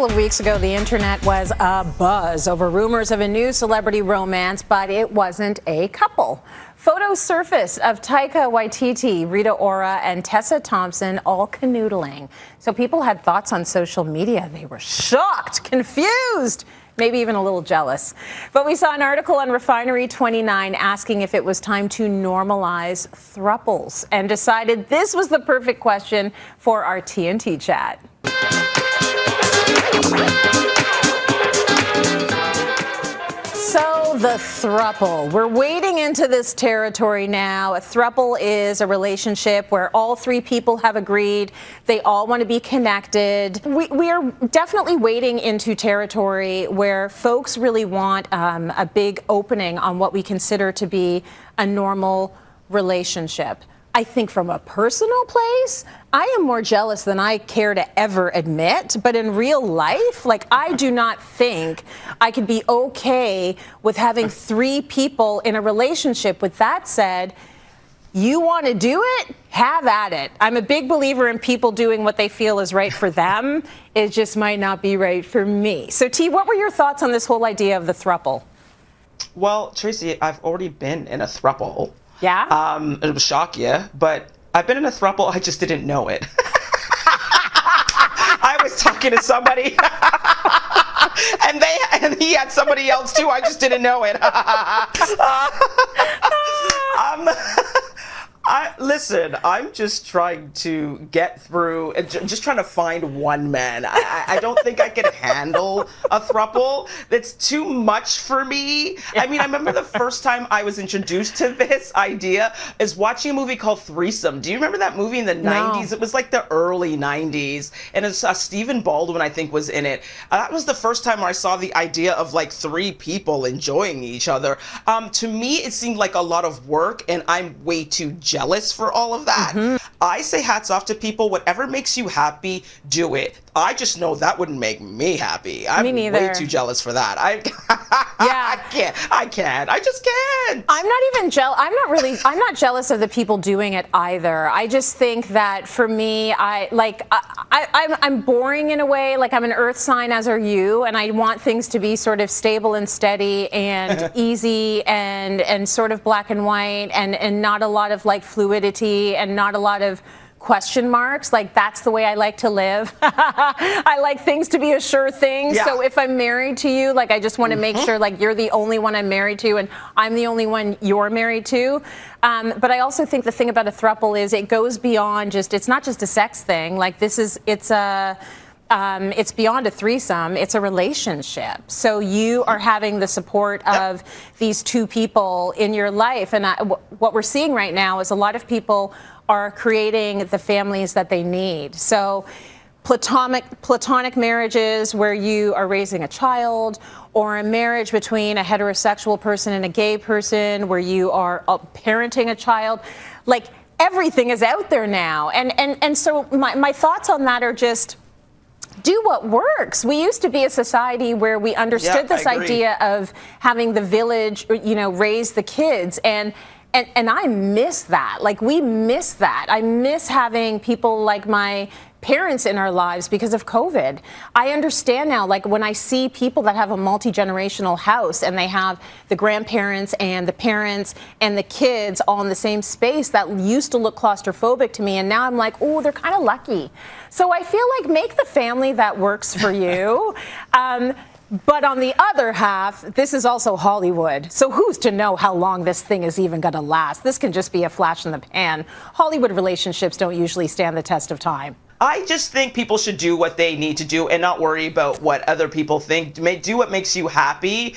couple of weeks ago, the internet was abuzz over rumors of a new celebrity romance, but it wasn't a couple. Photos surfaced of Taika Waititi, Rita Ora, and Tessa Thompson all canoodling. So people had thoughts on social media. They were shocked, confused, maybe even a little jealous. But we saw an article on Refinery29 asking if it was time to normalize thruples, and decided this was the perfect question for our TNT chat. So the throuple. We're wading into this territory now. A throuple is a relationship where all three people have agreed they all want to be connected. We are definitely wading into territory where folks really want a big opening on what we consider to be a normal relationship. I think from a personal place, I am more jealous than I care to ever admit. But in real life, I do not think I could be okay with having three people in a relationship. With that said, you want to do it? Have at it. I'm a big believer in people doing what they feel is right for them. It just might not be right for me. So, T, what were your thoughts on this whole idea of the throuple? Well, Tracy, I've already been in a throuple. Yeah? It will shock you, but I've been in a throuple, I just didn't know it. I was talking to somebody, and he had somebody else too, I just didn't know it. Listen, I'm just trying to get through, just trying to find one man. I don't think I can handle a throuple. That's too much for me. I mean, I remember the first time I was introduced to this idea is watching a movie called Threesome. Do you remember that movie in the 90s? It was like the early 90s, and it's Stephen Baldwin, I think, was in it. That was the first time where I saw the idea of like three people enjoying each other. To me, it seemed like a lot of work, and I'm way too jealous for all of that. Mm-hmm. I say hats off to people. Whatever makes you happy, do it. I just know that wouldn't make me happy. I'm way too jealous for that. Yeah. I can't. I just can't. I'm not even jealous. I'm not jealous of the people doing it either. I just think that for me, I'm boring in a way. Like, I'm an earth sign, as are you, and I want things to be sort of stable and steady and easy and sort of black and white and not a lot of like fluidity and not a lot of question marks. Like, that's the way I like to live. I like things to be a sure thing. Yeah. So if I'm married to you, I just want to make sure you're the only one I'm married to and I'm the only one you're married to. But I also think the thing about a throuple is it goes beyond it's not just a sex thing. It's beyond a threesome. It's a relationship. So you are having the support of these two people in your life. And what we're seeing right now is a lot of people are creating the families that they need. So platonic marriages where you are raising a child, or a marriage between a heterosexual person and a gay person where you are parenting a child. Everything is out there now. And so my thoughts on that are just, do what works. We used to be a society where we understood this idea of having the village, raise the kids. And I miss that. We miss that. I miss having people like my parents in our lives because of COVID. I understand now, when I see people that have a multi-generational house and they have the grandparents and the parents and the kids all in the same space, that used to look claustrophobic to me. And now I'm like, oh, they're kind of lucky. So I feel like make the family that works for you. But on the other half, this is also Hollywood. So who's to know how long this thing is even going to last? This can just be a flash in the pan. Hollywood relationships don't usually stand the test of time. I just think people should do what they need to do and not worry about what other people think. Do what makes you happy,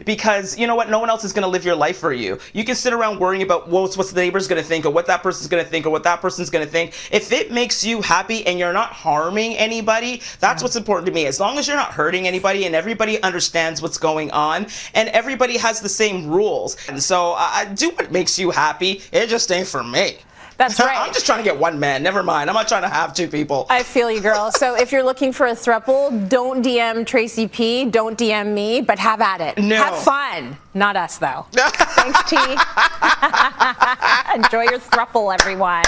because you know what? No one else is going to live your life for you. You can sit around worrying about what's the neighbor's going to think, or what that person's going to think, or what that person's going to think. If it makes you happy and you're not harming anybody, that's what's important to me. As long as you're not hurting anybody and everybody understands what's going on and everybody has the same rules. And so do what makes you happy. It just ain't for me. That's right. I'm just trying to get one man. Never mind. I'm not trying to have two people. I feel you, girl. So if you're looking for a throuple, don't DM Tracy P. Don't DM me, but have at it. No. Have fun. Not us, though. Thanks, T. Enjoy your throuple, everyone.